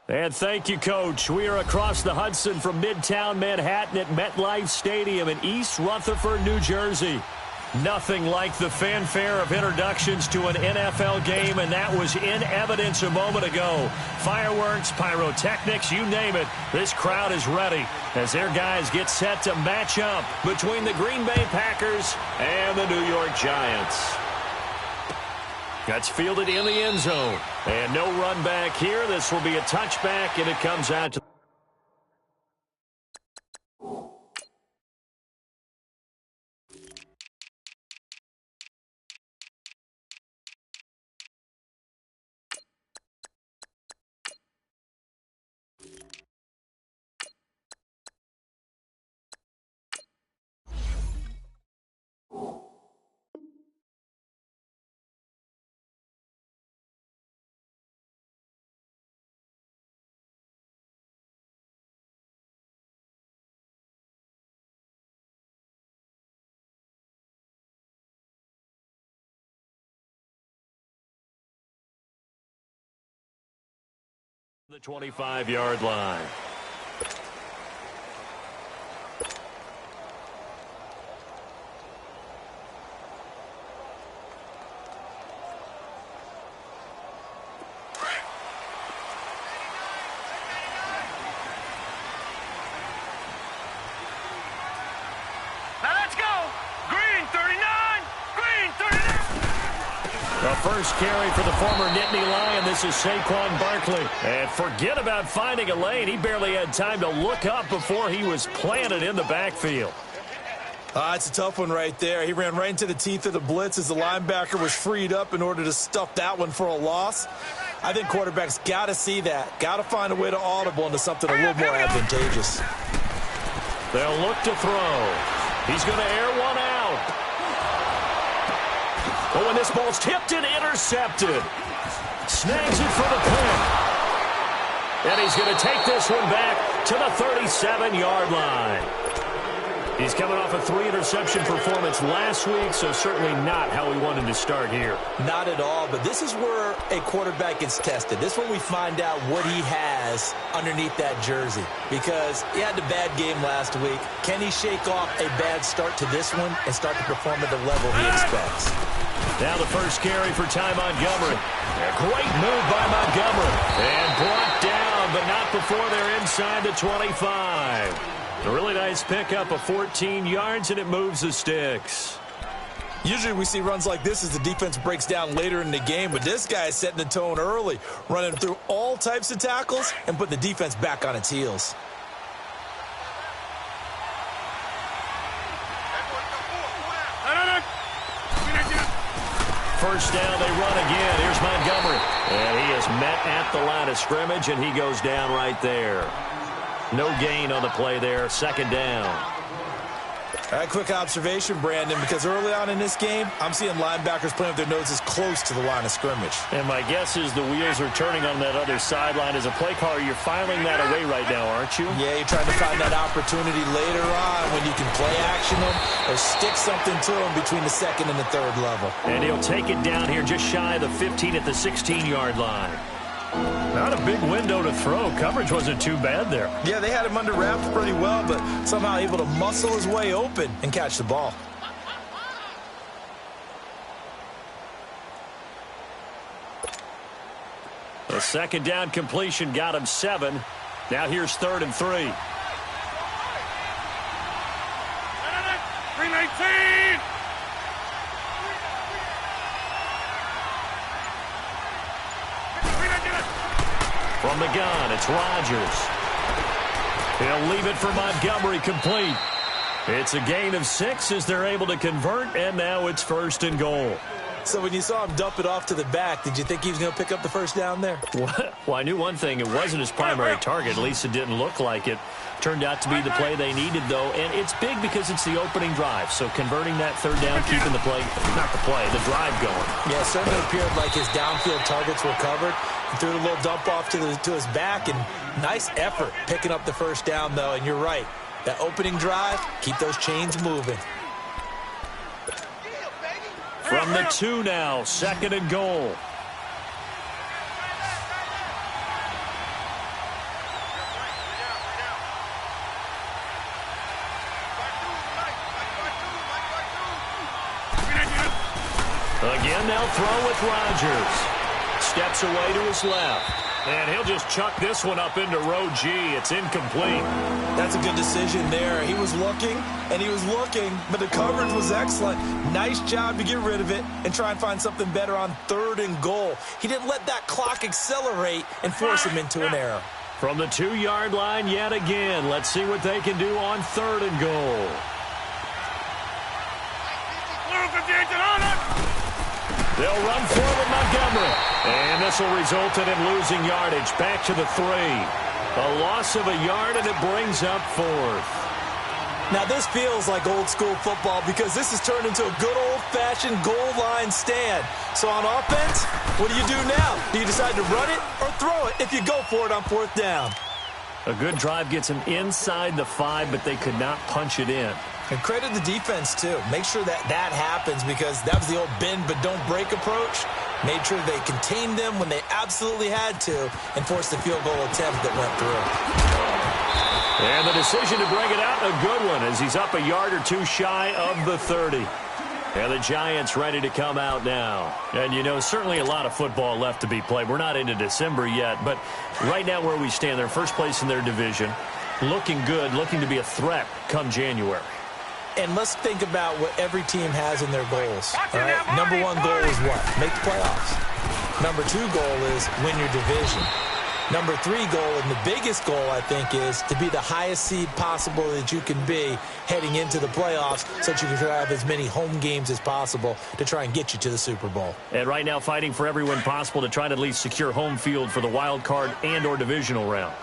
And thank you, Coach. We are across the Hudson from Midtown Manhattan at MetLife Stadium in East Rutherford, New Jersey. Nothing like the fanfare of introductions to an NFL game, and that was in evidence a moment ago. Fireworks, pyrotechnics, you name it. This crowd is ready as their guys get set to match up between the Green Bay Packers and the New York Giants. That's fielded in the end zone. And no run back here. This will be a touchback, and it comes out to the 25-yard line. The first carry for the former Nittany Lion. This is Saquon Barkley. And forget about finding a lane. He barely had time to look up before he was planted in the backfield. It's a tough one right there. He ran right into the teeth of the blitz as the linebacker was freed up in order to stuff that one for a loss. I think quarterbacks got to see that. Got to find a way to audible into something a little more advantageous. They'll look to throw. He's going to air one out. Oh, and this ball's tipped and intercepted. Snags it for the pick. And he's going to take this one back to the 37-yard line. He's coming off a 3-interception performance last week, so certainly not how we wanted to start here. Not at all, but this is where a quarterback gets tested. This is when we find out what he has underneath that jersey. Because he had a bad game last week. Can he shake off a bad start to this one and start to perform at the level he expects? Now the first carry for Ty Montgomery. A great move by Montgomery. And brought down, but not before they're inside the 25. A really nice pickup of 14 yards, and it moves the sticks. Usually we see runs like this as the defense breaks down later in the game, but this guy is setting the tone early, running through all types of tackles and putting the defense back on its heels. First down, they run again. Here's Montgomery. And he is met at the line of scrimmage, and he goes down right there. No gain on the play there. Second down. A quick observation, Brandon, because early on in this game, I'm seeing linebackers playing with their noses close to the line of scrimmage. And my guess is the wheels are turning on that other sideline. As a play caller, you're filing that away right now, aren't you? Yeah, you're trying to find that opportunity later on when you can play action them or stick something to them between the second and the third level. And he'll take it down here just shy of the 15 at the 16-yard line. Not a big window to throw. Coverage wasn't too bad there. Yeah, they had him under wraps pretty well, but somehow able to muscle his way open and catch the ball. The second down completion got him 7. Now here's 3rd and 3. 319! From the gun, it's Rodgers. He'll leave it for Montgomery complete. It's a gain of 6 as they're able to convert, and now it's 1st and goal. So when you saw him dump it off to the back, did you think he was going to pick up the first down there? Well, I knew one thing. It wasn't his primary target. At least it didn't look like it. Turned out to be the play they needed, though, and it's big because it's the opening drive. So converting that 3rd down, keeping the play, not the play, the drive going. Yeah, it certainly appeared like his downfield targets were covered. He threw a little dump off to his back, and nice effort picking up the first down, though. And you're right, that opening drive, keep those chains moving. From the 2 now, 2nd and goal. Again, they'll throw with Rodgers. Steps away to his left. And he'll just chuck this one up into row G. It's incomplete. That's a good decision there. He was looking, and he was looking, but the coverage was excellent. Nice job to get rid of it and try and find something better on 3rd and goal. He didn't let that clock accelerate and force him into an error. From the 2-yard line yet again. Let's see what they can do on 3rd and goal. They'll run forward Montgomery. And this will result in him losing yardage. Back to the 3. A loss of a yard, and it brings up 4th. Now, this feels like old-school football because this has turned into a good old-fashioned goal line stand. So on offense, what do you do now? Do you decide to run it or throw it if you go for it on 4th down? A good drive gets him inside the 5, but they could not punch it in. And credit the defense, too. Make sure that happens because that was the old bend but don't break approach. Made sure they contained them when they absolutely had to and forced the field goal attempt that went through. And the decision to bring it out, a good one, as he's up a yard or 2 shy of the 30. And the Giants ready to come out now. And, you know, certainly a lot of football left to be played. We're not into December yet, but right now where we stand, they're first place in their division. Looking good, looking to be a threat come January. And let's think about what every team has in their goals. All right? Number 1 goal is what? Make the playoffs. Number 2 goal is win your division. Number 3 goal, and the biggest goal, I think, is to be the highest seed possible that you can be heading into the playoffs so that you can have as many home games as possible to try and get you to the Super Bowl. And right now fighting for every win possible to try to at least secure home field for the wild card and or divisional round.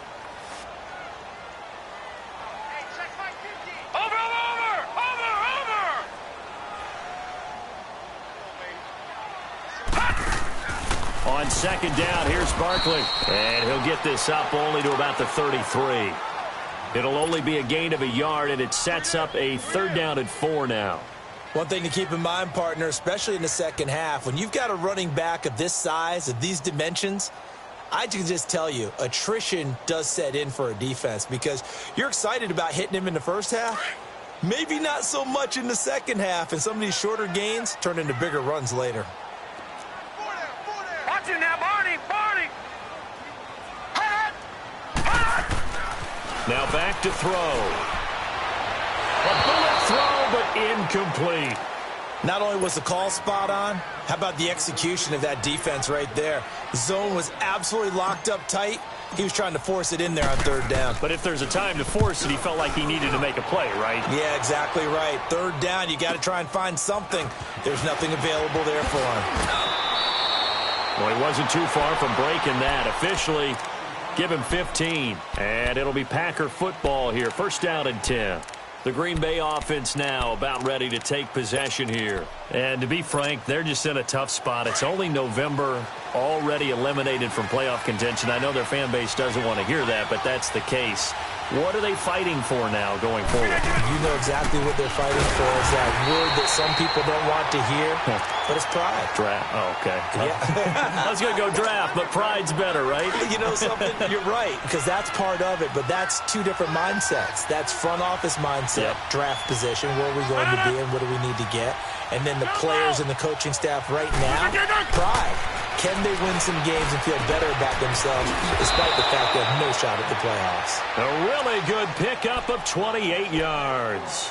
On 2nd down, here's Barkley. And he'll get this up only to about the 33. It'll only be a gain of a yard, and it sets up a 3rd down and 4 now. One thing to keep in mind, partner, especially in the second half, when you've got a running back of this size, of these dimensions, I can just tell you, attrition does set in for a defense because you're excited about hitting him in the first half. Maybe not so much in the second half, and some of these shorter gains turn into bigger runs later. Now, Barney. Now back to throw. A bullet throw, but incomplete. Not only was the call spot on, how about the execution of that defense right there? The zone was absolutely locked up tight. He was trying to force it in there on 3rd down. But if there's a time to force it, he felt like he needed to make a play, right? Yeah, exactly right. 3rd down, you got to try and find something. There's nothing available there for him. Well, he wasn't too far from breaking that. Officially, give him 15. And it'll be Packer football here. 1st down and 10. The Green Bay offense now about ready to take possession here. And to be frank, they're just in a tough spot. It's only November, already eliminated from playoff contention. I know their fan base doesn't want to hear that, but that's the case. What are they fighting for now going forward? You know exactly what they're fighting for. Is that word that some people don't want to hear, but it's pride. Draft. Oh, okay. Yeah. I was going to go draft, but pride's better, right? You know something? You're right, because that's part of it, but that's 2 different mindsets. That's front office mindset, draft position, where are we going to be and what do we need to get? And then the players and the coaching staff right now, pride. Can they win some games and feel better about themselves despite the fact they have no shot at the playoffs? A really good pickup of 28 yards.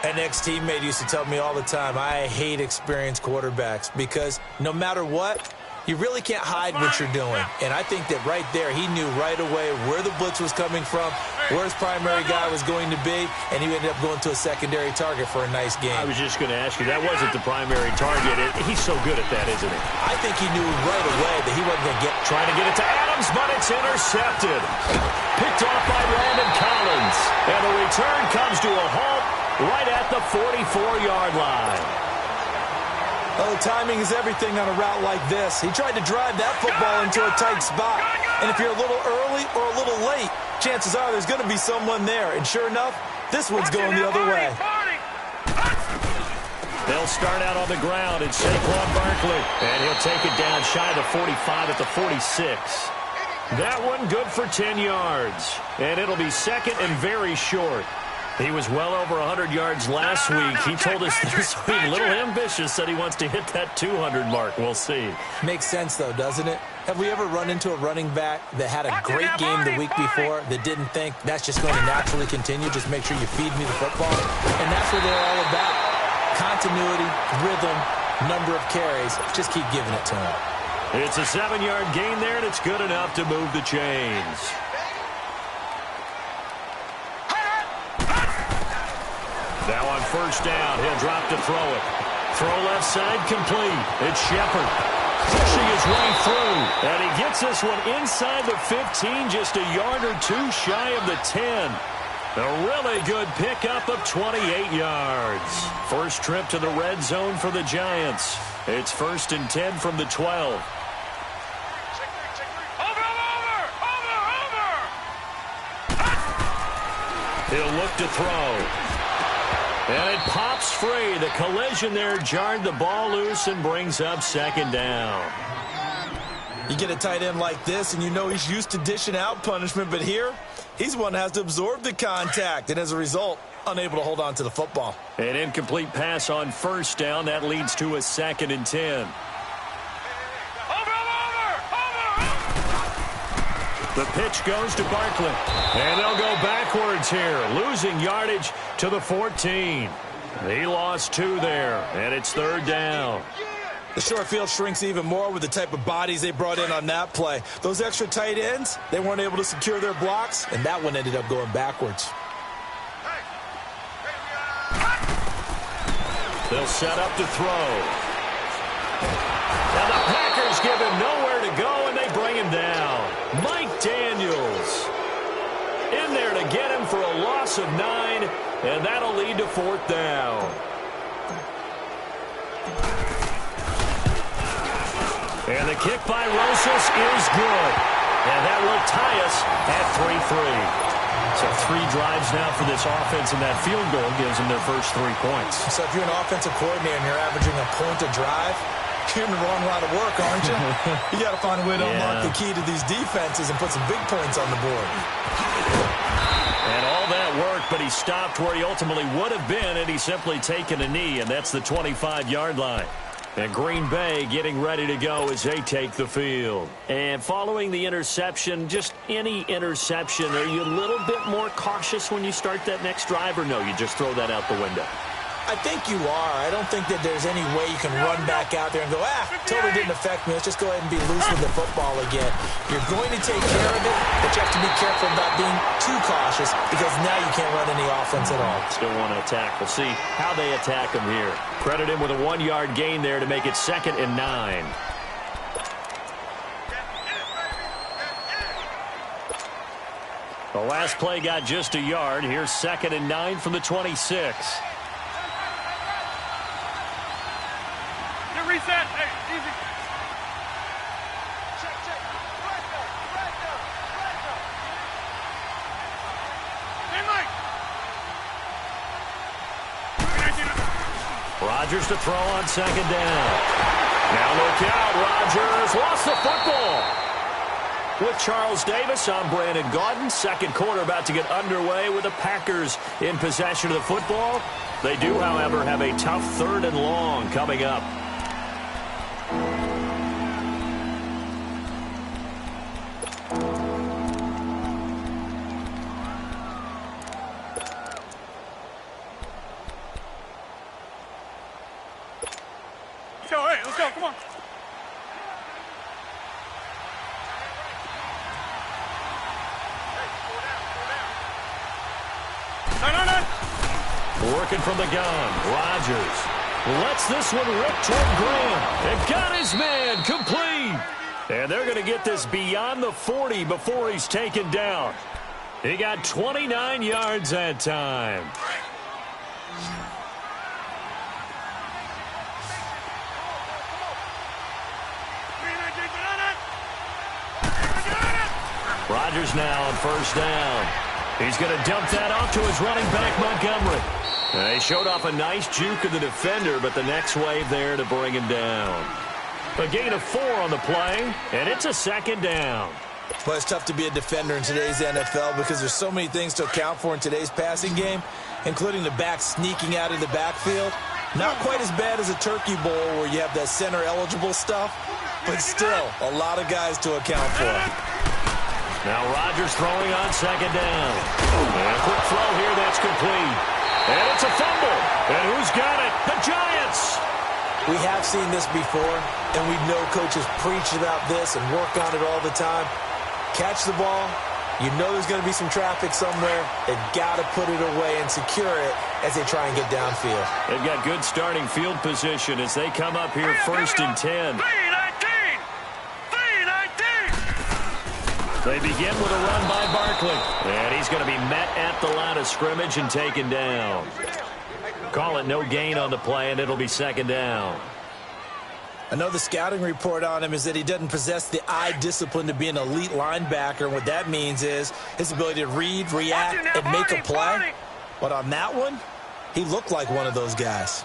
An ex-teammate used to tell me all the time, I hate experienced quarterbacks because no matter what, you really can't hide what you're doing. And I think that right there, he knew right away where the blitz was coming from, where his primary guy was going to be, and he ended up going to a secondary target for a nice game. I was just going to ask you, that wasn't the primary target. He's so good at that, isn't he? I think he knew right away that he wasn't going to get... Trying to get it to Adams, but it's intercepted. Picked off by Landon Collins. And the return comes to a halt right at the 44-yard line. Well, the timing is everything on a route like this. He tried to drive that football into a tight spot. And if you're a little early or a little late, chances are there's going to be someone there. And sure enough, this one's going the other way. They'll start out on the ground. It's Saquon Barkley. And he'll take it down shy of the 45 at the 46. That one good for 10 yards. And it'll be 2nd and very short. He was well over 100 yards last week. He told us this week, a little ambitious, said he wants to hit that 200 mark. We'll see. Makes sense, though, doesn't it? Have we ever run into a running back that had a great game the week before that didn't think that's just going to naturally continue? Just make sure you feed me the football. And that's what they're all about. Continuity, rhythm, number of carries. Just keep giving it to him. It's a 7-yard gain there, and it's good enough to move the chains. Now on first down, he'll drop to throw it. Throw left side complete. It's Shepard pushing his way through. And he gets this one inside the 15, just a yard or two shy of the 10. A really good pickup of 28 yards. First trip to the red zone for the Giants. It's 1st and 10 from the 12. He'll look to throw. And it pops free. The collision there jarred the ball loose and brings up 2nd down. You get a tight end like this, and you know he's used to dishing out punishment, but here, he's one that has to absorb the contact, and as a result, unable to hold on to the football. An incomplete pass on first down. That leads to a 2nd and 10. The pitch goes to Barkley. And they'll go backwards here, losing yardage to the 14. He lost 2 there, and it's 3rd down. The short field shrinks even more with the type of bodies they brought in on that play. Those extra tight ends, they weren't able to secure their blocks, and that one ended up going backwards. They'll set up to throw. Now the Packers give him nowhere to go, and they bring him down. Mike Daniels in there to get him for a loss of 9, and that'll lead to 4th down. And the kick by Rosas is good. And that will tie us at 3-3. So 3 drives now for this offense, and that field goal gives them their first 3 points. So if you're an offensive coordinator and you're averaging a point a drive, you're in the wrong line of work, aren't you? You got to find a way to unlock the key to these defenses and put some big points on the board. And all that worked, but he stopped where he ultimately would have been, and he's simply taken a knee, and that's the 25-yard line. And Green Bay getting ready to go as they take the field. And following the interception, just any interception, are you a little bit more cautious when you start that next drive, or no, you just throw that out the window? I think you are. I don't think that there's any way you can run back out there and go, totally didn't affect me. Let's just go ahead and be loose with the football again. You're going to take care of it, but you have to be careful about being too cautious because now you can't run any offense at all. Still want to attack. We'll see how they attack him here. Credit him with a 1-yard gain there to make it 2nd and 9. The last play got just a yard. Here's 2nd and 9 from the 26. Reset. Hey, easy. Check. Right now. Rodgers to throw on 2nd down. Now look out. Rodgers lost the football. With Charles Davis, I'm Brandon Gaudin. Second quarter about to get underway with the Packers in possession of the football. They do, however, have a tough 3rd and long coming up. Let's go, come on. No. Working from the gun. Rodgers lets this one rip toward Graham. And got his man complete. And they're going to get this beyond the 40 before he's taken down. He got 29 yards that time. Rodgers now on first down. He's going to dump that off to his running back, Montgomery. They showed off a nice juke of the defender, but the next wave there to bring him down. A gain of 4 on the play, and it's a 2nd down. Well, it's tough to be a defender in today's NFL because there's so many things to account for in today's passing game. including the back sneaking out of the backfield. Not quite as bad as a turkey bowl where you have that center-eligible stuff, but still a lot of guys to account for. Now Rodgers throwing on second down. And a quick throw here, that's complete. And it's a fumble. And who's got it? The Giants! We have seen this before, and we know coaches preach about this and work on it all the time. Catch the ball. You know there's going to be some traffic somewhere. They've got to put it away and secure it as they try and get downfield. They've got good starting field position as they come up here first and 10. They begin with a run by Barkley. And he's going to be met at the line of scrimmage and taken down. Call it no gain on the play, and it'll be second down. I know the scouting report on him is that he doesn't possess the eye discipline to be an elite linebacker. And what that means is his ability to read, react, and make a play. But on that one, he looked like one of those guys.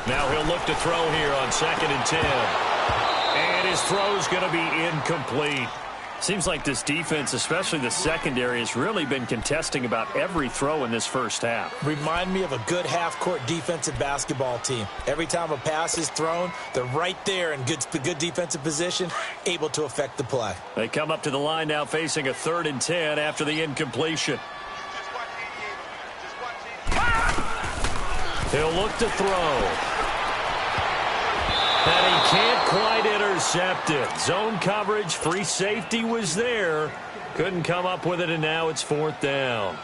Now he'll look to throw here on second and 10. And his throw's going to be incomplete. Seems like this defense, especially the secondary, has really been contesting about every throw in this first half. Remind me of a good half-court defensive basketball team. Every time a pass is thrown, they're right there in good defensive position, able to affect the play. They come up to the line now facing a 3rd and 10 after the incompletion. He'll look to throw. And he can't quite intercept it. Zone coverage, free safety was there. Couldn't come up with it, and now it's 4th down.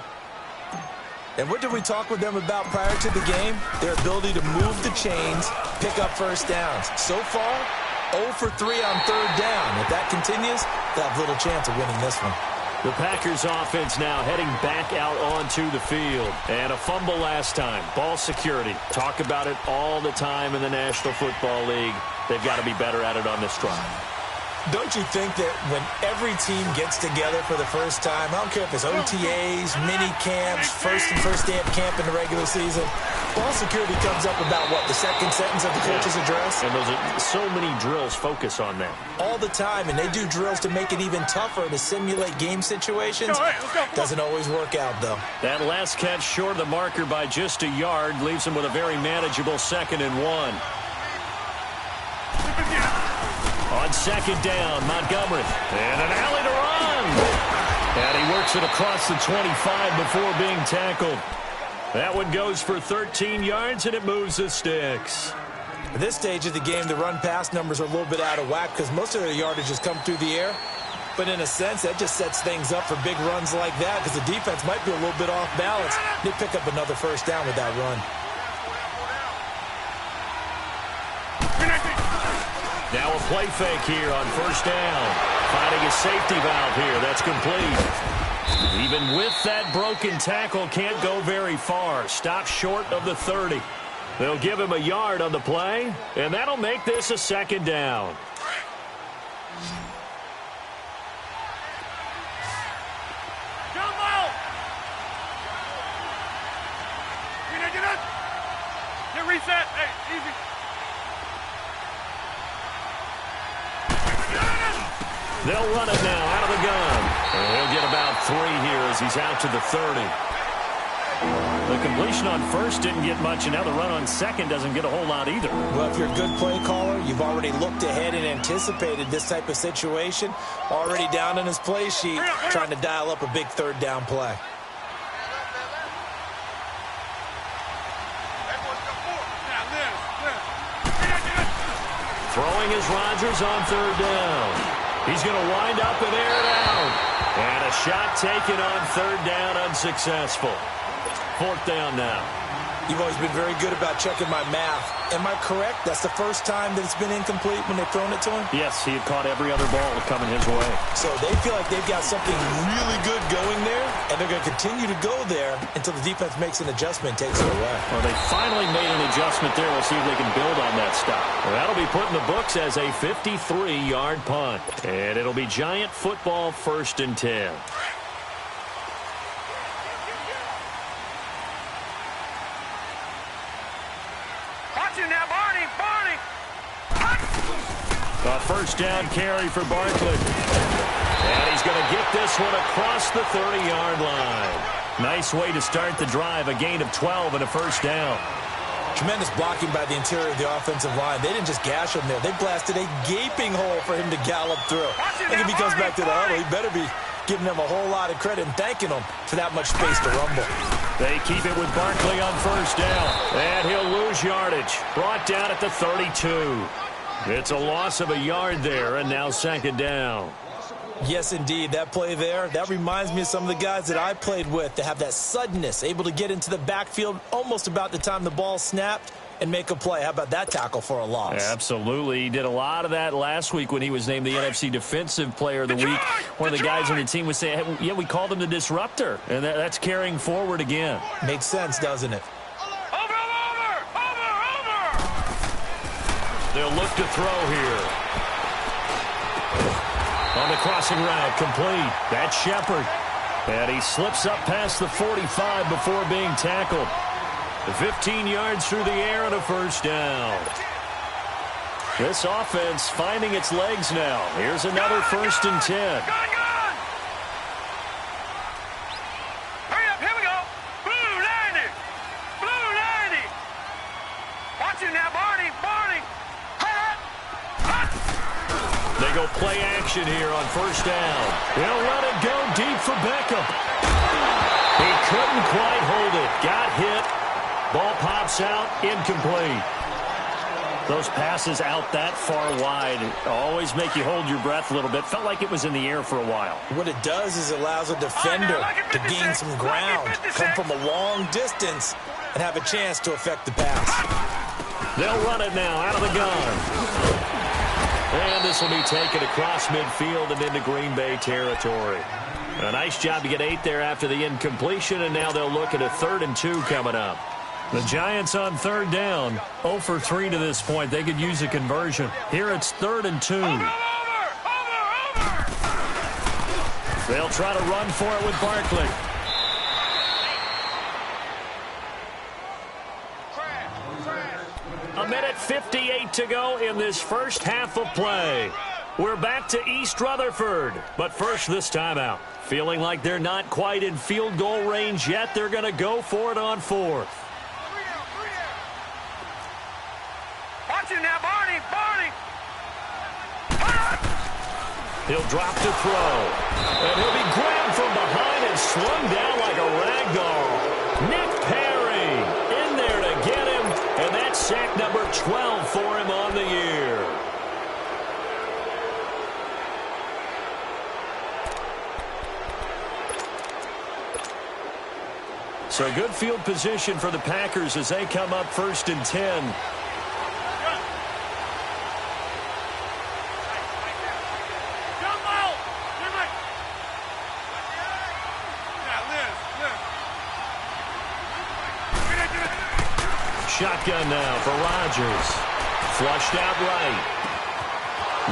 And what did we talk with them about prior to the game? Their ability to move the chains, pick up first downs. So far, 0 for 3 on 3rd down. If that continues, they'll have little chance of winning this one. The Packers offense now heading back out onto the field. And a fumble last time. Ball security. Talk about it all the time in the National Football League. They've got to be better at it on this drive. Don't you think that when every team gets together for the first time, I don't care if it's OTAs, mini camps, first day of camp in the regular season, ball security comes up about, what, the second sentence of the coach's address? And those are so many drills focus on that. All the time, and they do drills to make it even tougher to simulate game situations. Doesn't always work out, though. That last catch short of the marker by just a yard leaves him with a very manageable 2nd and 1. On second down, Montgomery. And an alley to run. And he works it across the 25 before being tackled. That one goes for 13 yards, and it moves the sticks. At this stage of the game, the run-pass numbers are a little bit out of whack because most of their yardage has come through the air. But in a sense, that just sets things up for big runs like that because the defense might be a little bit off balance. They pick up another first down with that run. Now a play fake here on 1st down. Finding a safety valve here. That's complete. Even with that broken tackle, can't go very far. Stop short of the 30. They'll give him a yard on the play, and that'll make this a 2nd down. Get reset. Hey, easy. They'll run it now out of the gun. And he'll get about 3 here as he's out to the 30. The completion on 1st didn't get much, and now the run on 2nd doesn't get a whole lot either. Well, if you're a good play caller, you've already looked ahead and anticipated this type of situation. Already down in his play sheet, trying to dial up a big 3rd down play. Throwing is Rodgers on 3rd down. He's going to wind up and air it out. And a shot taken on 3rd down, unsuccessful. 4th down now. You've always been very good about checking my math. Am I correct? That's the first time that it's been incomplete when they've thrown it to him? Yes, he had caught every other ball coming his way. So they feel like they've got something really good going there, and they're going to continue to go there until the defense makes an adjustment and takes it away. Well, they finally made an adjustment there. We'll see if they can build on that stop. Well, that'll be put in the books as a 53-yard punt. And it'll be Giant football 1st and 10. A 1st down carry for Barkley. And he's going to get this one across the 30-yard line. Nice way to start the drive, a gain of 12 and a first down. Tremendous blocking by the interior of the offensive line. They didn't just gash him there. They blasted a gaping hole for him to gallop through. I think if he comes back to the huddle, he better be giving them a whole lot of credit and thanking them for that much space to rumble. They keep it with Barkley on first down. And he'll lose yardage. Brought down at the 32. It's a loss of a yard there, and now second down. Yes, indeed. That play there, that reminds me of some of the guys that I played with that have that suddenness, able to get into the backfield almost about the time the ball snapped and make a play. How about that tackle for a loss? Absolutely. He did a lot of that last week when he was named the NFC Defensive Player of the Week. One of the guys on the team was saying, hey, yeah, we called him the disruptor, and that's carrying forward again. Makes sense, doesn't it? Over! They'll look to throw here. On the crossing route, complete. That's Shepard. And he slips up past the 45 before being tackled. 15 yards through the air and a first down. This offense finding its legs now. Here's another first and 10. Gun! Hurry up, here we go. Blue 90. Watch it now, Barney. They go play action here on first down. They'll let it go deep for Beckham. He couldn't quite hold it. Got hit. Ball pops out. Incomplete. Those passes out that far wide always make you hold your breath a little bit. Felt like it was in the air for a while. What it does is it allows a defender to gain some ground, come from a long distance, and have a chance to affect the pass. They'll run it now out of the gun. And this will be taken across midfield and into Green Bay territory. A nice job to get 8 there after the incompletion, and now they'll look at a 3rd and 2 coming up. The Giants on third down, 0 for 3 to this point. They could use a conversion. Here it's 3rd and 2. Over! They'll try to run for it with Barkley. A minute 58 to go in this first half of play. We're back to East Rutherford, but first this timeout. Feeling like they're not quite in field goal range yet, they're going to go for it on 4th. Watch it now, Barney! He'll drop to throw, and he'll be grabbed from behind and slung down like a rag doll. Nick Perry in there to get him, and that's sack number 12 for him on the year. So good field position for the Packers as they come up 1st and 10. Shotgun now for Rodgers. Flushed out right.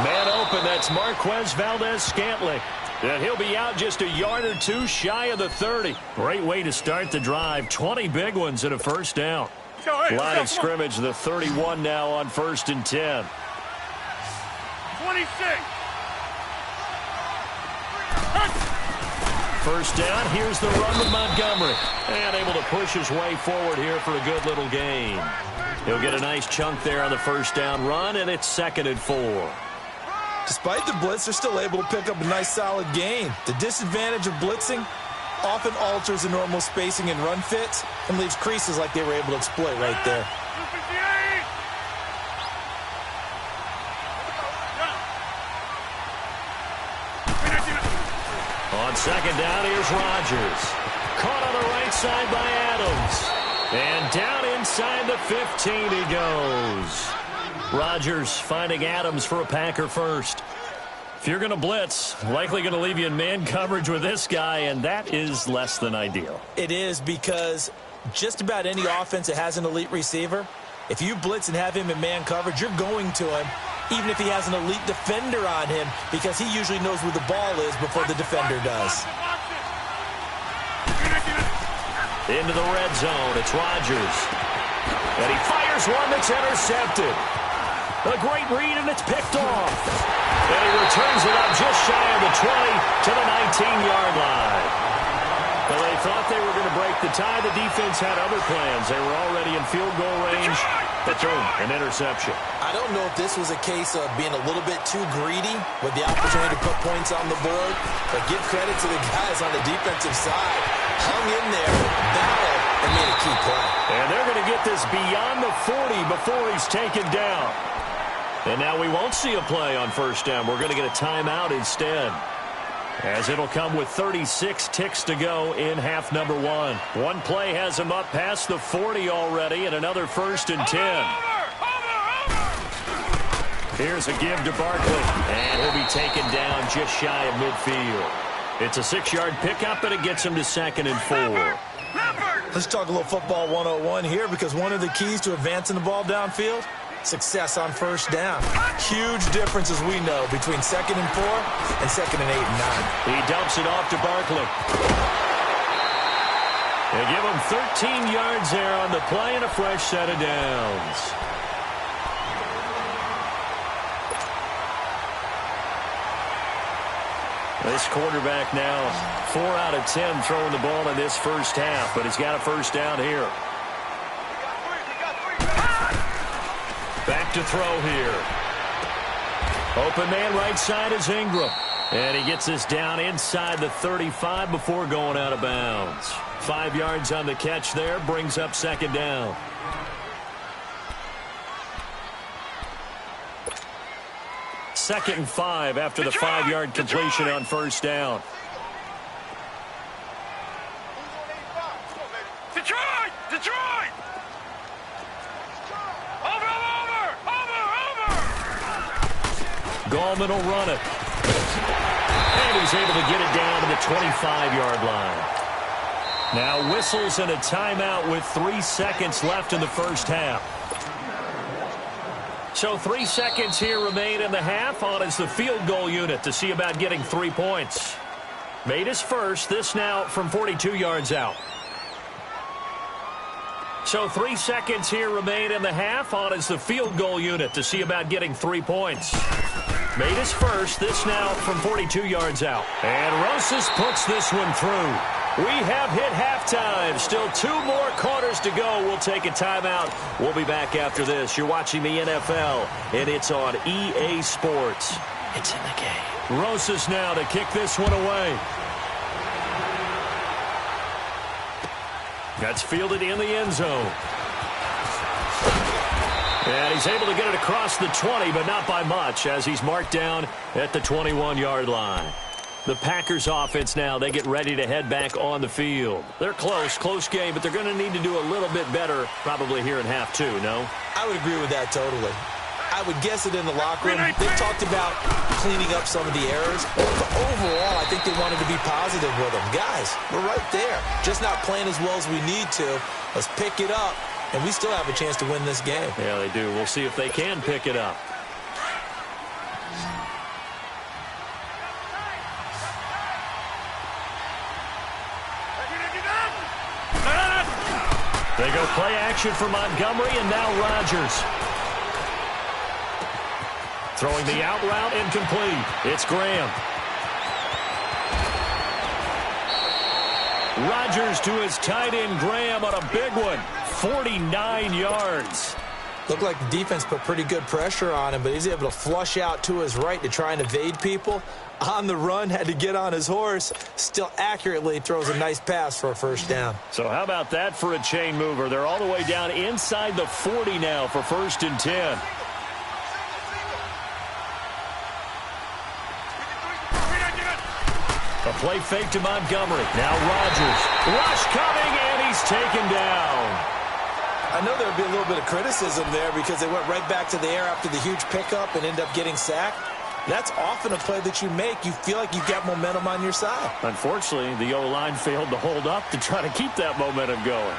Man open, that's Marquez Valdez-Scantling. And he'll be out just a yard or 2 shy of the 30. Great way to start the drive. 20 big ones and a first down. Line of scrimmage, the 31 now on 1st and 10. 26. First down, here's the run with Montgomery. And able to push his way forward here for a good little gain. He'll get a nice chunk there on the first down run, and it's 2nd and 4. Despite the blitz, they're still able to pick up a nice solid gain. The disadvantage of blitzing often alters the normal spacing and run fits and leaves creases like they were able to exploit right there. On 2nd down, here's Rodgers. Caught on the right side by Adams. And down inside the 15 he goes. Rodgers finding Adams for a Packer first. If you're going to blitz, likely going to leave you in man coverage with this guy, and that is less than ideal. It is, because just about any offense that has an elite receiver, if you blitz and have him in man coverage, you're going to him, even if he has an elite defender on him, because he usually knows where the ball is before the defender does. Into the red zone, it's Rodgers. And he fires one that's intercepted. A great read, and it's picked off. And he returns it up just shy of the 20 to the 19-yard line. Well, they thought they were going to break the tie. The defense had other plans. They were already in field goal range. But boom, an interception. I don't know if this was a case of being a little bit too greedy with the opportunity to put points on the board. But give credit to the guys on the defensive side. Hung in there, battled, and made a key play. And they're going to get this beyond the 40 before he's taken down. And now we won't see a play on first down. We're going to get a timeout instead, as it'll come with 36 ticks to go in half number one. One play has him up past the 40 already, and another 1st and 10. Here's a give to Barkley, and he'll be taken down just shy of midfield. It's a 6-yard pickup, and it gets him to 2nd and 4. Let's talk a little football 101 here, because one of the keys to advancing the ball downfield, success on first down. Huge difference, as we know, between 2nd and 4 and 2nd and 8 and 9. He dumps it off to Barkley. They give him 13 yards there on the play and a fresh set of downs. This quarterback now 4 out of 10 throwing the ball in this first half, but he's got a first down here. Back to throw here. Open man right side is Ingram. And he gets this down inside the 35 before going out of bounds. 5 yards on the catch there, brings up 2nd down. Second and 5 after the 5-yard completion on first down. Detroit! Detroit! Over! Gallman will run it. And he's able to get it down to the 25-yard line. Now whistles and a timeout with 3 seconds left in the first half. So 3 seconds here remain in the half. On is the field goal unit to see about getting 3 points. Made his first. This now from 42 yards out. So 3 seconds here remain in the half. On is the field goal unit to see about getting 3 points. Made his first. This now from 42 yards out. And Rosas puts this one through. We have hit halftime. Still 2 more quarters to go. We'll take a timeout. We'll be back after this. You're watching the NFL, and it's on EA Sports. It's in the game. Rosas now to kick this one away. That's fielded in the end zone. And he's able to get it across the 20, but not by much, as he's marked down at the 21-yard line. The Packers offense now, they get ready to head back on the field. They're close game, but they're going to need to do a little bit better probably here in half 2, no? I would agree with that totally. I would guess it in the locker room. They've talked about cleaning up some of the errors. But overall, I think they wanted to be positive with them. Guys, we're right there. Just not playing as well as we need to. Let's pick it up, and we still have a chance to win this game. Yeah, they do. We'll see if they can pick it up. They go play action for Montgomery, and now Rodgers. Throwing the out route incomplete. It's Graham. Rodgers to his tight end Graham on a big one. 49 yards. Looked like the defense put pretty good pressure on him, but he's able to flush out to his right to try and evade people. On the run, had to get on his horse. Still accurately throws a nice pass for a first down. So how about that for a chain mover? They're all the way down inside the 40 now for 1st and 10. A play fake to Montgomery. Now Rodgers. Rush coming, and he's taken down. I know there would be a little bit of criticism there because they went right back to the air after the huge pickup and ended up getting sacked. That's often a play that you make. You feel like you've got momentum on your side. Unfortunately, the O-line failed to hold up to try to keep that momentum going.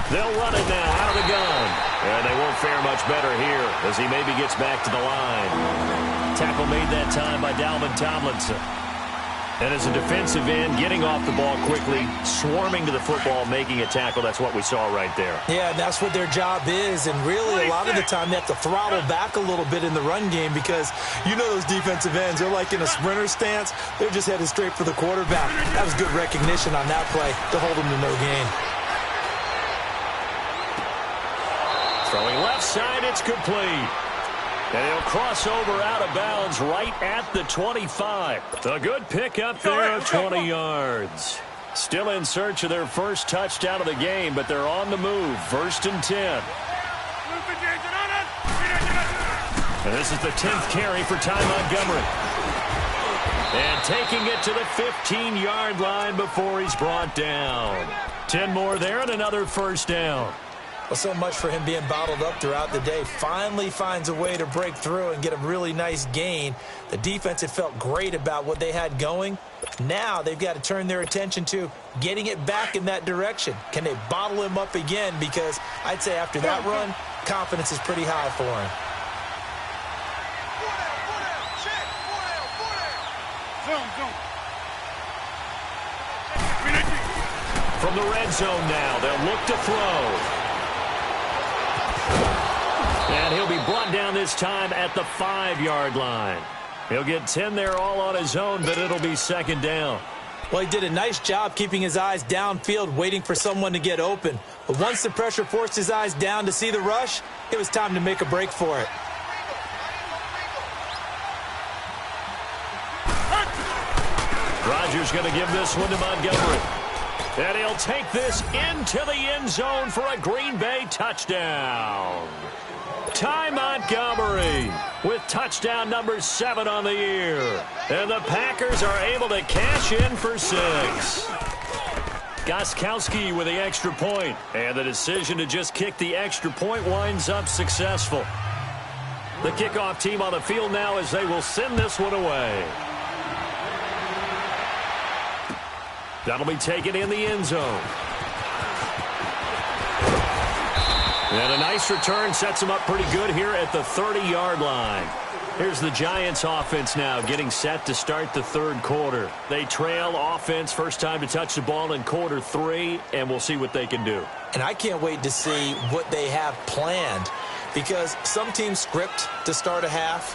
They'll run it now out of the gun. And they won't fare much better here as he maybe gets back to the line. Tackle made that time by Dalvin Tomlinson. And as a defensive end, getting off the ball quickly, swarming to the football, making a tackle, that's what we saw right there. Yeah, and that's what their job is. And really, a lot of the time, they have to throttle back a little bit in the run game because you know those defensive ends, they're like in a sprinter stance. They're just headed straight for the quarterback. That was good recognition on that play to hold them to no gain. Throwing left side, it's complete. And he'll cross over out of bounds right at the 25. A good pickup there of 20 yards. Still in search of their first touchdown of the game, but they're on the move. 1st and 10. And this is the 10th carry for Ty Montgomery. And taking it to the 15-yard line before he's brought down. 10 more there and another first down. Well, so much for him being bottled up throughout the day. Finally finds a way to break through and get a really nice gain. The defense had felt great about what they had going. Now they've got to turn their attention to getting it back in that direction. Can they bottle him up again? Because I'd say after that run, confidence is pretty high for him. From the red zone now, they'll look to throw. And he'll be brought down this time at the 5-yard line. He'll get 10 there all on his own, but it'll be 2nd down. Well, he did a nice job keeping his eyes downfield, waiting for someone to get open. But once the pressure forced his eyes down to see the rush, it was time to make a break for it. Rodgers going to give this one to Montgomery. And he'll take this into the end zone for a Green Bay touchdown. Ty Montgomery with touchdown number 7 on the year. And the Packers are able to cash in for 6. Gostkowski with the extra point. And the decision to just kick the extra point winds up successful. The kickoff team on the field now as they will send this one away. That'll be taken in the end zone. And a nice return sets them up pretty good here at the 30-yard line. Here's the Giants offense now getting set to start the 3rd quarter. They trail offense, first time to touch the ball in quarter 3, and we'll see what they can do. And I can't wait to see what they have planned because some teams script to start a half.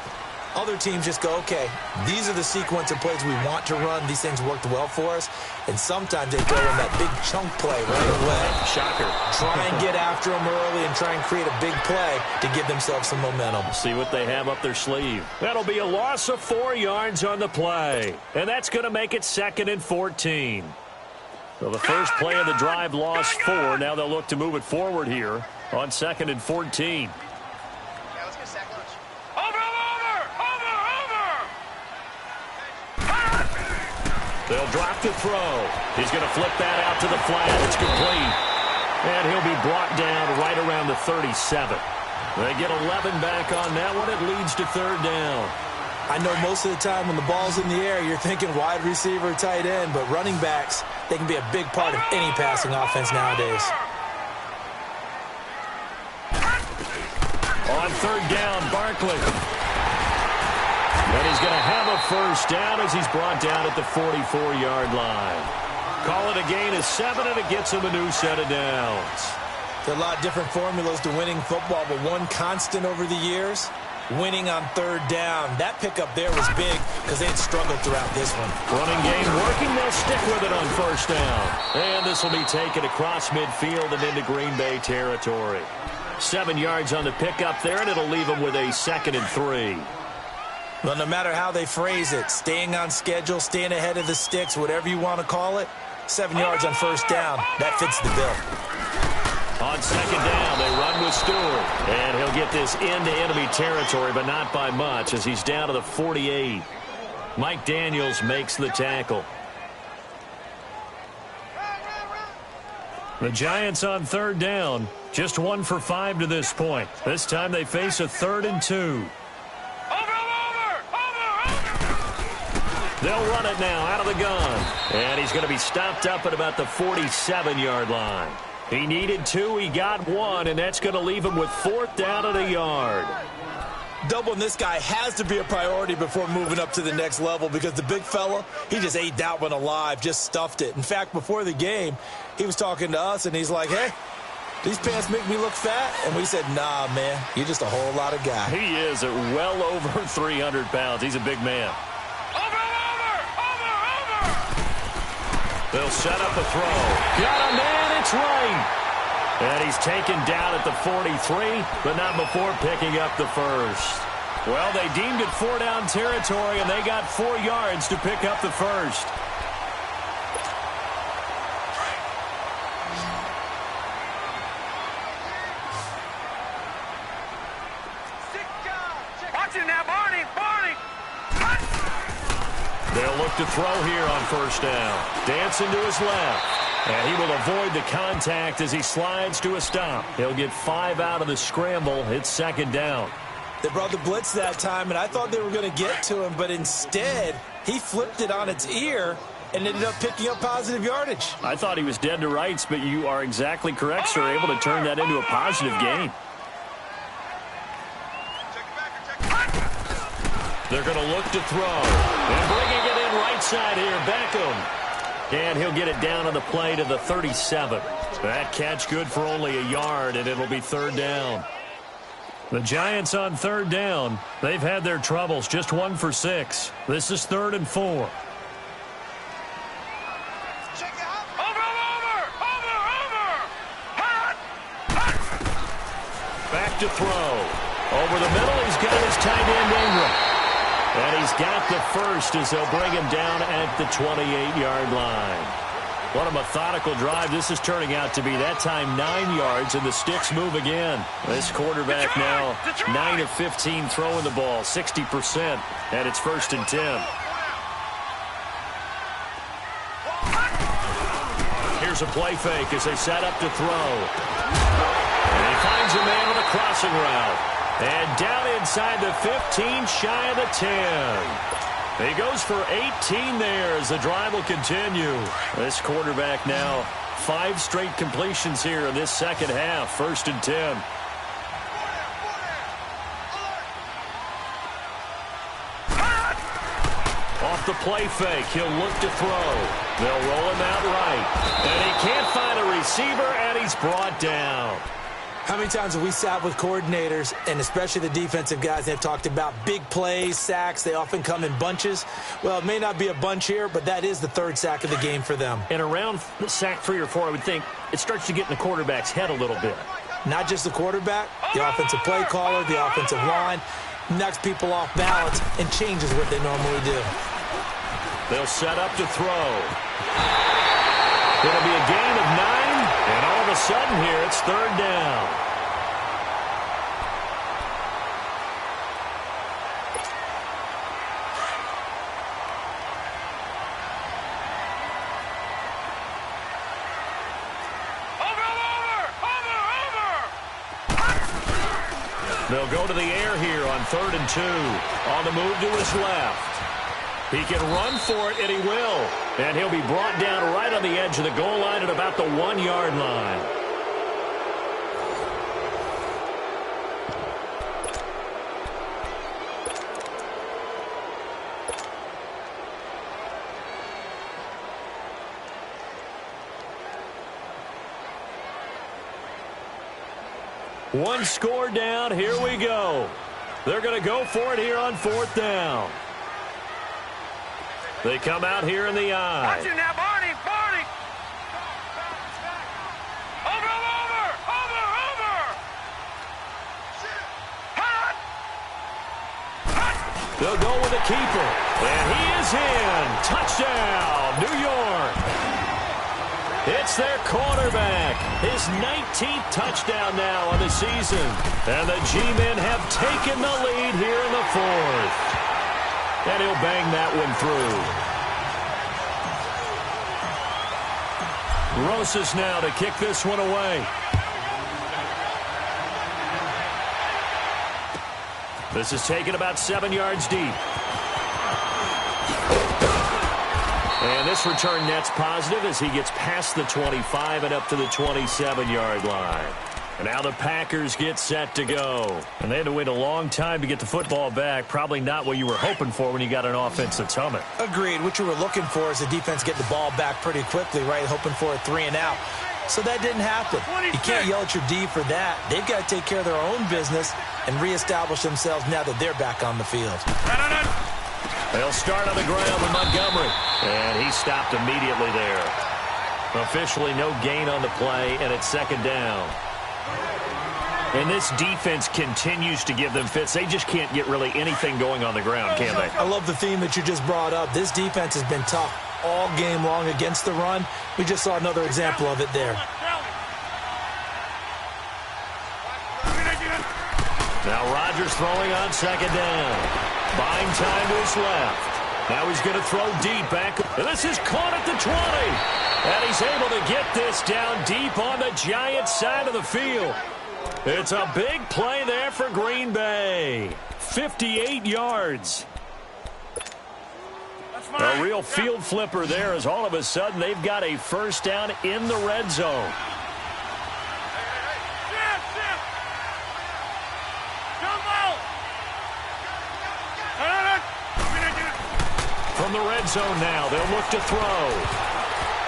Other teams just go, okay, these are the sequence of plays we want to run. These things worked well for us. And sometimes they go in that big chunk play right away. Shocker. Try and get after them early and try and create a big play to give themselves some momentum. See what they have up their sleeve. That'll be a loss of 4 yards on the play. And that's going to make it 2nd and 14. So the first play of the drive lost 4. Now they'll look to move it forward here on 2nd and 14. They'll drop the throw. He's going to flip that out to the flat. It's complete. And he'll be brought down right around the 37. They get 11 back on that one. It leads to 3rd down. I know most of the time when the ball's in the air, you're thinking wide receiver, tight end, but running backs, they can be a big part of any passing offense nowadays. On 3rd down, Barkley. And he's going to have a first down as he's brought down at the 44-yard line. Call it a gain of 7, and it gets him a new set of downs. There are a lot of different formulas to winning football, but one constant over the years, winning on 3rd down. That pickup there was big because they had struggled throughout this one. Running game working. They'll stick with it on 1st down. And this will be taken across midfield and into Green Bay territory. 7 yards on the pickup there, and it'll leave them with a 2nd and 3. Well, no matter how they phrase it, staying on schedule, staying ahead of the sticks, whatever you want to call it, 7 yards on 1st down, that fits the bill. On 2nd down, they run with Stewart. And he'll get this into enemy territory, but not by much as he's down to the 48. Mike Daniels makes the tackle. The Giants on 3rd down, just 1 for 5 to this point. This time they face a 3rd and 2. They'll run it now out of the gun. And he's going to be stopped up at about the 47-yard line. He needed 2, he got 1, and that's going to leave him with 4th down and a yard. Doubling this guy has to be a priority before moving up to the next level because the big fella, he just ate that one alive, just stuffed it. In fact, before the game, he was talking to us, and he's like, hey, these pants make me look fat? And we said, nah, man, you're just a whole lot of guy. He is at well over 300 pounds. He's a big man. Over! They'll set up a throw. Got a man, it's right. And he's taken down at the 43, but not before picking up the first. Well, they deemed it 4-down territory, and they got 4 yards to pick up the first. Watch it now, Barney! They'll look to throw here on 1st down. Dancing to his left. And he will avoid the contact as he slides to a stop. He'll get 5 out of the scramble. It's 2nd down. They brought the blitz that time, and I thought they were going to get to him, but instead, he flipped it on its ear and ended up picking up positive yardage. I thought he was dead to rights, but you are exactly correct, sir. Able to turn that into a positive gain. They're going to look to throw. And bringing it in right side here, Beckham. And he'll get it down on the play to the 37. That catch good for only a yard, and it'll be 3rd down. The Giants on 3rd down. They've had their troubles, just 1 for 6. This is 3rd and 4. Over! Hot! Back to throw. Over the middle, he's got his tight end Ingram. And he's got the first as they'll bring him down at the 28-yard line. What a methodical drive this is turning out to be. That time 9 yards, and the sticks move again. This quarterback now 9 of 15 throwing the ball, 60%, and it's 1st and 10. Here's a play fake as they set up to throw. And he finds a man on the crossing route. And down inside the 15, shy of the 10. He goes for 18 there as the drive will continue. This quarterback now 5 straight completions here in this 2nd half. 1st and 10. Off the play fake, he'll look to throw. They'll roll him out right. And he can't find a receiver, and he's brought down. How many times have we sat with coordinators, and especially the defensive guys, they've talked about big plays, sacks. They often come in bunches. Well, it may not be a bunch here, but that is the 3rd sack of the game for them. And around sack 3 or 4, I would think it starts to get in the quarterback's head a little bit. Not just the quarterback, the offensive play caller, the offensive line, knocks people off balance and changes what they normally do. They'll set up to throw. It'll be a gain of 9. And all of a sudden here, it's 3rd down. They'll go to the air here on 3rd and 2. On the move to his left. He can run for it, and he will. And he'll be brought down right on the edge of the goal line at about the 1-yard line. One score down. Here we go. They're going to go for it here on 4th down. They come out here in the eye. Watch it now, Barney! Over! Hot! They'll go with the keeper. And he is in. Touchdown, New York. It's their quarterback. His 19th touchdown now on the season. And the G-men have taken the lead here in the 4th. And he'll bang that one through. Rosas now to kick this one away. This is taken about 7 yards deep. And this return net's positive as he gets past the 25 and up to the 27-yard line. And now the Packers get set to go. And they had to wait a long time to get the football back. Probably not what you were hoping for when you got an offense that's humming. Agreed. What you were looking for is the defense get the ball back pretty quickly, right? Hoping for a 3 and out. So that didn't happen. You can't yell at your D for that. They've got to take care of their own business and reestablish themselves now that they're back on the field. They'll start on the ground with Montgomery. And he stopped immediately there. Officially no gain on the play, and it's second down. And this defense continues to give them fits. They just can't get really anything going on the ground, can they? I love the theme that you just brought up. This defense has been tough all game long against the run. We just saw another example of it there. Now Rodgers throwing on second down. Buying time to his left. Now he's going to throw deep back. And this is caught at the 20. And he's able to get this down deep on the Giants side of the field. It's a big play there for Green Bay. 58 yards. A real field flipper there as all of a sudden they've got a first down in the red zone. From the red zone now, they'll look to throw.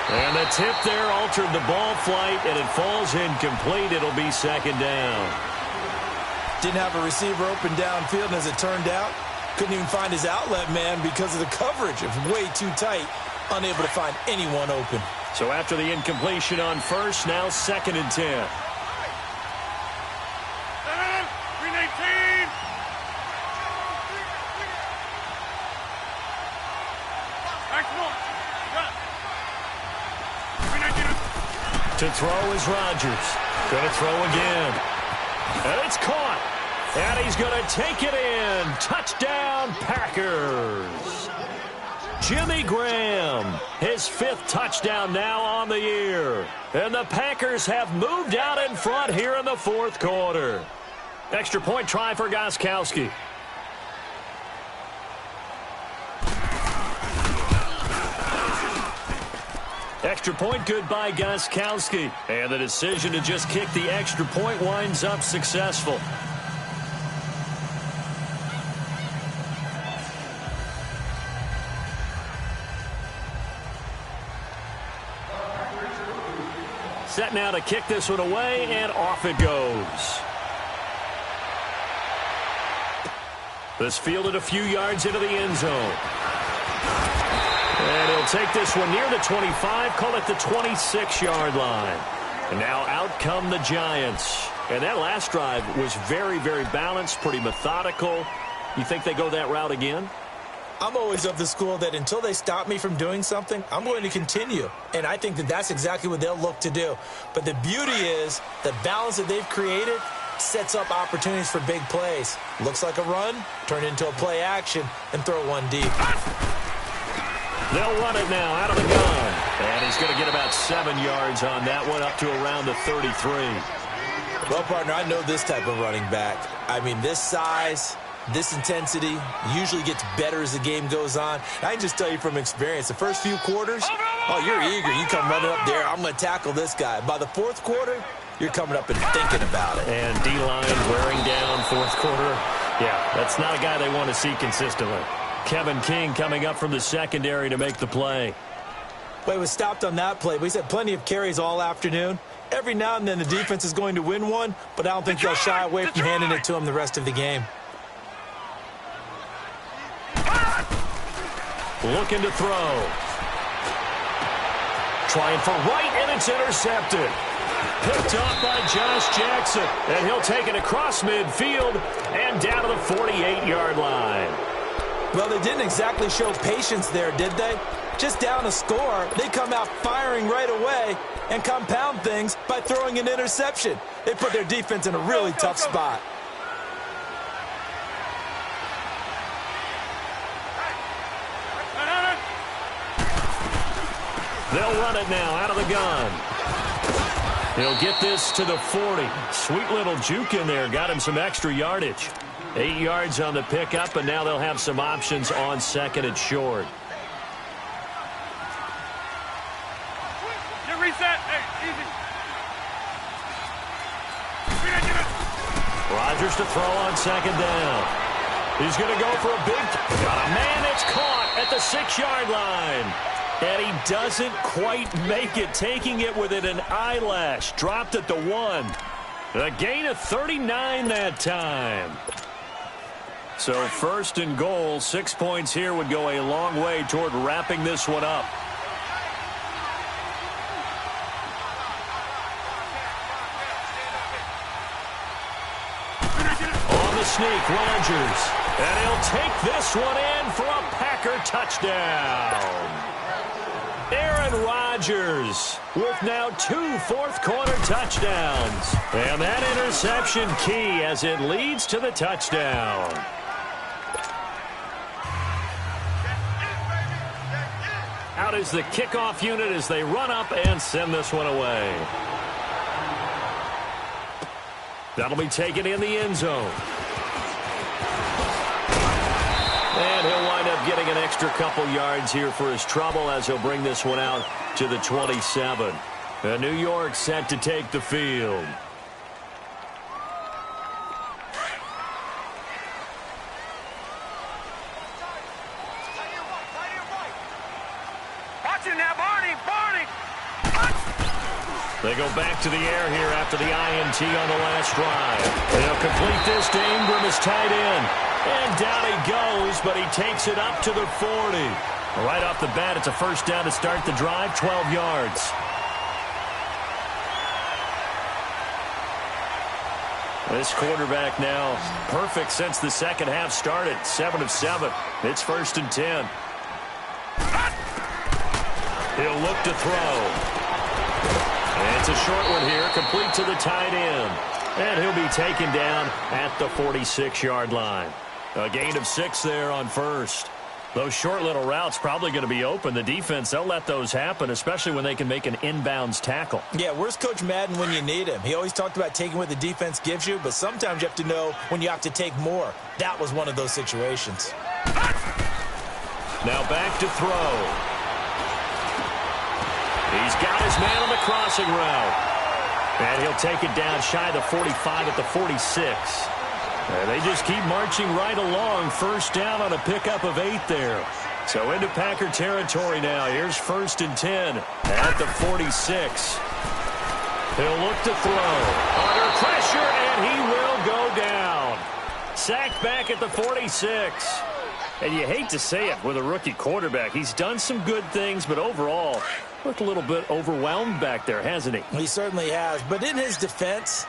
And the tip there altered the ball flight, and it falls incomplete. It'll be second down. Didn't have a receiver open downfield, and as it turned out, couldn't even find his outlet man because of the coverage. It was way too tight, unable to find anyone open. So after the incompletion on first, now second and 10. To throw is Rodgers. Going to throw again. And it's caught. And he's going to take it in. Touchdown, Packers. Jimmy Graham, his 5th touchdown now on the year. And the Packers have moved out in front here in the 4th quarter. Extra point try for Gostkowski. Extra point good by Gostkowski. And the decision to just kick the extra point winds up successful. Set now to kick this one away, and off it goes. This fielded a few yards into the end zone. And he'll take this one near the 25, call it the 26-yard line. And now out come the Giants. And that last drive was very, very balanced, pretty methodical. You think they go that route again? I'm always of the school that until they stop me from doing something, I'm going to continue. And I think that that's exactly what they'll look to do. But the beauty is the balance that they've created sets up opportunities for big plays. Looks like a run, turn into a play action, and throw one deep. They'll run it now out of the gun. And he's going to get about 7 yards on that one, up to around the 33. Well, partner, I know this type of running back. I mean, this size, this intensity usually gets better as the game goes on. I can just tell you from experience, the first few quarters, oh, you're eager. You come running up there, I'm going to tackle this guy. By the 4th quarter, you're coming up and thinking about it. And D-line wearing down 4th quarter. Yeah, that's not a guy they want to see consistently. Kevin King coming up from the secondary to make the play. Well, he was stopped on that play, but he's had plenty of carries all afternoon. Every now and then the defense is going to win one, but I don't think they'll shy away from handing it to him the rest of the game. Looking to throw. Trying for right, and it's intercepted. Picked off by Josh Jackson, and he'll take it across midfield and down to the 48-yard line. Well, they didn't exactly show patience there, did they? Just down a score, they come out firing right away and compound things by throwing an interception. They put their defense in a really tough spot. They'll run it now out of the gun. He'll get this to the 40. Sweet little juke in there. Got him some extra yardage. 8 yards on the pickup, and now they'll have some options on second and short. Rodgers to throw on second down. He's going to go for a big... Got a man. It's caught at the 6-yard line. And he doesn't quite make it, taking it within an eyelash. Dropped at the 1. A gain of 39 that time. So first and goal, 6 points here would go a long way toward wrapping this one up. On the sneak, Rodgers. And he'll take this one in for a Packer touchdown. Aaron Rodgers with now 2 fourth-quarter touchdowns. And that interception key as it leads to the touchdown. Out is the kickoff unit as they run up and send this one away. That'll be taken in the end zone. And he'll wind up getting an extra couple yards here for his trouble as he'll bring this one out to the 27. And New York set to take the field. Watch it now, Barney! They go back to the air here after the INT on the last drive. They'll complete this to Ingram as tight end. And down he goes, but he takes it up to the 40. Right off the bat, it's a first down to start the drive, 12 yards. This quarterback now perfect since the second half started. 7 of 7. It's first and 10. He'll look to throw. And it's a short one here, complete to the tight end. And he'll be taken down at the 46-yard line. A gain of 6 there on first. Those short little routes probably going to be open. The defense, they'll let those happen, especially when they can make an inbounds tackle. Yeah, where's Coach Madden when you need him? He always talked about taking what the defense gives you, but sometimes you have to know when you have to take more. That was one of those situations. Now back to throw. He's got his man on the crossing route. And he'll take it down shy of the 45 at the 46. And they just keep marching right along. First down on a pickup of 8 there. So into Packer territory now. Here's first and 10 at the 46. He'll look to throw. Under pressure, and he will go down. Sacked back at the 46. And you hate to say it with a rookie quarterback. He's done some good things, but overall, looked a little bit overwhelmed back there, hasn't he? He certainly has. But in his defense,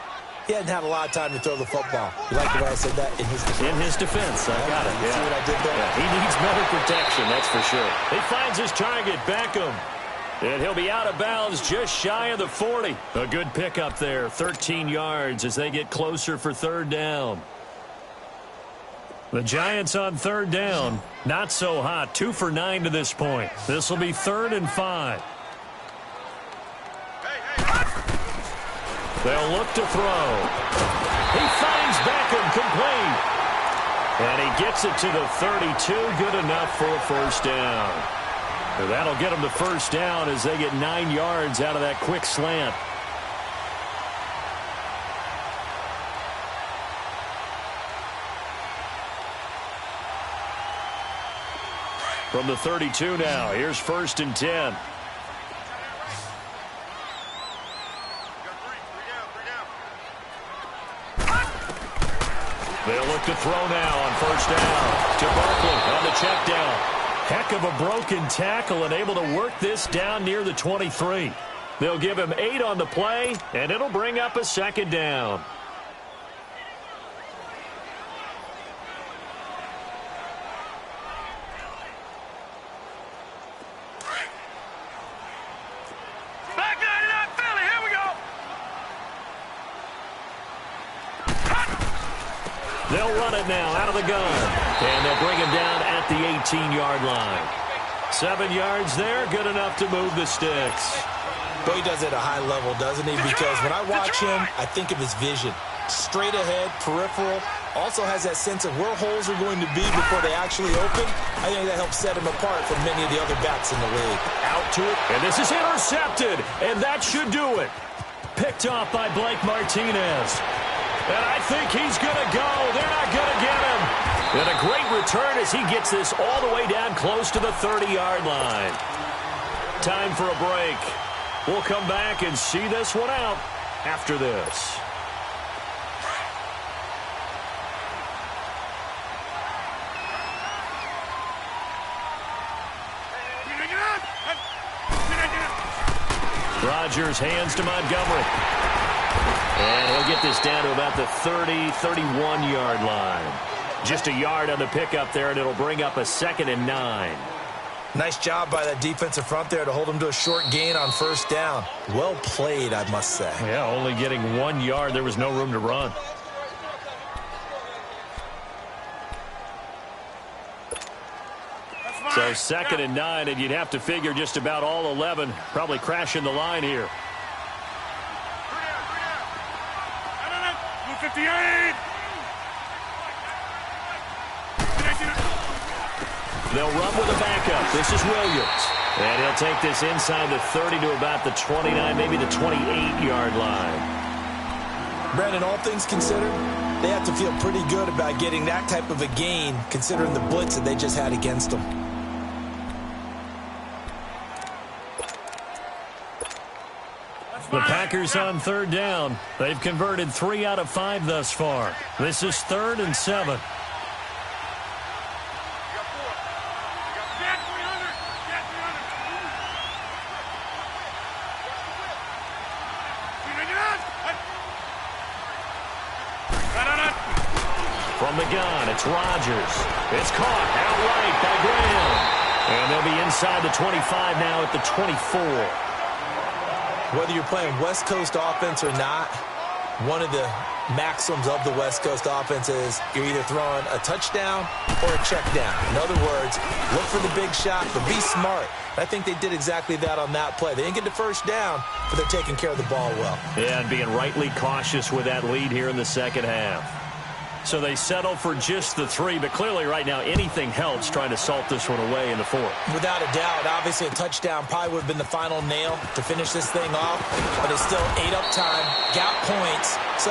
he hadn't had a lot of time to throw the football. You like the way I said that? In his defense. In his defense. I got it. You see what I did there? Yeah, he needs better protection, that's for sure. He finds his target, Beckham. And he'll be out of bounds just shy of the 40. A good pickup there, 13 yards as they get closer for third down. The Giants on third down. Not so hot. 2 for 9 to this point. This will be 3rd and 5. They'll look to throw. He finds Beckham complete. And he gets it to the 32. Good enough for a first down. And that'll get them to first down as they get 9 yards out of that quick slant. From the 32 now, here's first and 10. They'll look to throw now on first down to Barkley on the check down. Heck of a broken tackle and able to work this down near the 23. They'll give him 8 on the play, and it'll bring up a second down. They'll run it now out of the gun. And they'll bring him down at the 18-yard line. 7 yards there, good enough to move the sticks. But he does it at a high level, doesn't he? Because when I watch him, I think of his vision. Straight ahead, peripheral. Also has that sense of where holes are going to be before they actually open. I think that helps set him apart from many of the other backs in the league. Out to it, and this is intercepted. And that should do it. Picked off by Blake Martinez. And I think he's going to go. They're not going to get him. And a great return as he gets this all the way down close to the 30-yard line. Time for a break. We'll come back and see this one out after this. Rodgers hands to Montgomery. And he'll get this down to about the 30, 31-yard line. Just a yard on the pickup there, and it'll bring up a 2nd and 9. Nice job by that defensive front there to hold him to a short gain on first down. Well played, I must say. Yeah, only getting 1 yard. There was no room to run. So 2nd and 9, and you'd have to figure just about all 11 probably crashing the line here. 58. They'll run with a backup. This is Williams. And he'll take this inside the 30 to about the 29, maybe the 28-yard line. Brandon, all things considered, they have to feel pretty good about getting that type of a gain considering the blitz that they just had against them. The Packers on 3rd down. They've converted 3 out of 5 thus far. This is 3rd and 7. From the gun, it's Rodgers. It's caught outright by Graham. And they'll be inside the 25 now at the 24. Whether you're playing West Coast offense or not, one of the maxims of the West Coast offense is you're either throwing a touchdown or a check down. In other words, look for the big shot, but be smart. I think they did exactly that on that play. They didn't get the first down, but they're taking care of the ball well. Yeah, and being rightly cautious with that lead here in the second half. So they settle for just the 3, but clearly right now anything helps trying to salt this one away in the 4th. Without a doubt, obviously a touchdown probably would have been the final nail to finish this thing off, but it's still ate up time, got points. So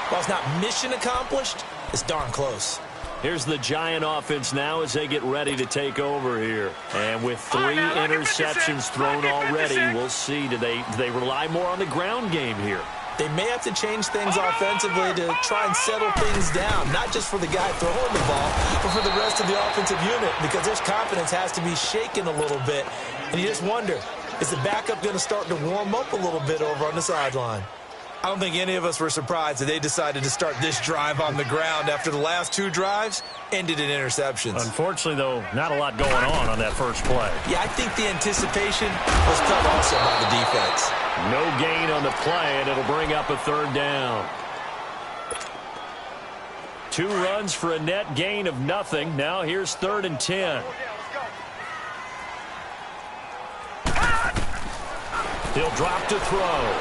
while it's not mission accomplished, it's darn close. Here's the Giant offense now as they get ready to take over here. And with 3 interceptions thrown already, we'll see. Do they rely more on the ground game here? They may have to change things offensively to try and settle things down, not just for the guy throwing the ball, but for the rest of the offensive unit, because their confidence has to be shaken a little bit. And you just wonder, is the backup going to start to warm up a little bit over on the sideline? I don't think any of us were surprised that they decided to start this drive on the ground after the last 2 drives ended in interceptions. Unfortunately, though, not a lot going on that first play. Yeah, I think the anticipation was felt also by the defense. No gain on the play, and it'll bring up a 3rd down. 2 runs for a net gain of nothing. Now here's 3rd and 10. He'll drop to throw.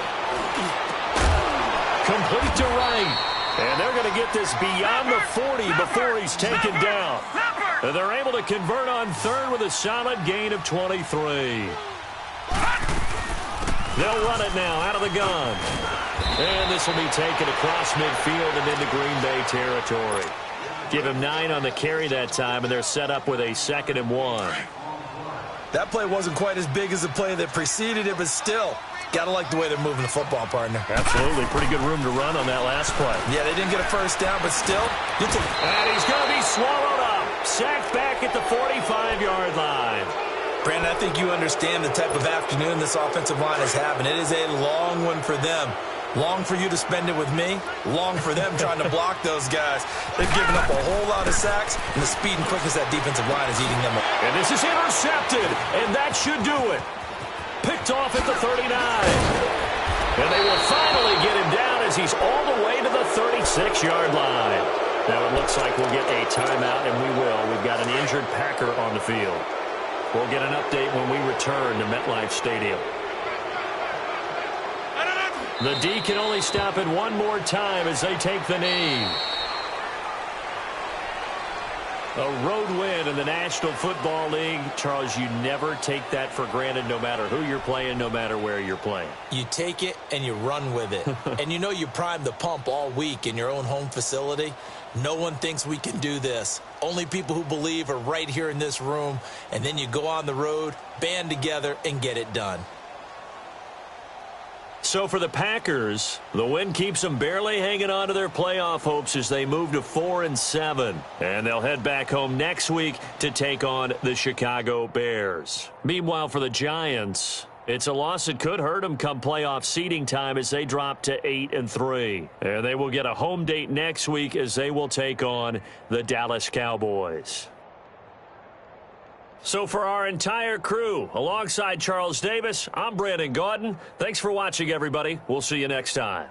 Complete to right. And they're going to get this beyond the 40 before he's taken down. And they're able to convert on 3rd with a solid gain of 23. They'll run it now out of the gun. And this will be taken across midfield and into Green Bay territory. Give him 9 on the carry that time, and they're set up with a 2nd and 1. That play wasn't quite as big as the play that preceded it, but still, gotta like the way they're moving the football, partner. Absolutely. Pretty good room to run on that last play. Yeah, they didn't get a first down, but still, you take. And he's going to be swallowed up. Sacked back at the 45-yard line. Brandon, I think you understand the type of afternoon this offensive line is having. It is a long one for them. Long for you to spend it with me. Long for them trying to block those guys. They've given up a whole lot of sacks, and the speed and quickness that defensive line is eating them up. And this is intercepted, and that should do it. Picked off at the 39. And they will finally get him down as he's all the way to the 36-yard line. Now it looks like we'll get a timeout, and we will. We've got an injured Packer on the field. We'll get an update when we return to MetLife Stadium. The D can only stop it one more time as they take the knee. A road win in the National Football League. Charles, you never take that for granted no matter who you're playing, no matter where you're playing. You take it and you run with it. And you know you primed the pump all week in your own home facility. No one thinks we can do this. Only people who believe are right here in this room. And then you go on the road, band together, and get it done. So for the Packers, the win keeps them barely hanging on to their playoff hopes as they move to 4-7. And they'll head back home next week to take on the Chicago Bears. Meanwhile, for the Giants, it's a loss that could hurt them come playoff seeding time as they drop to 8-3. And they will get a home date next week as they will take on the Dallas Cowboys. So for our entire crew, alongside Charles Davis, I'm Brandon Gaudin. Thanks for watching, everybody. We'll see you next time.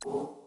you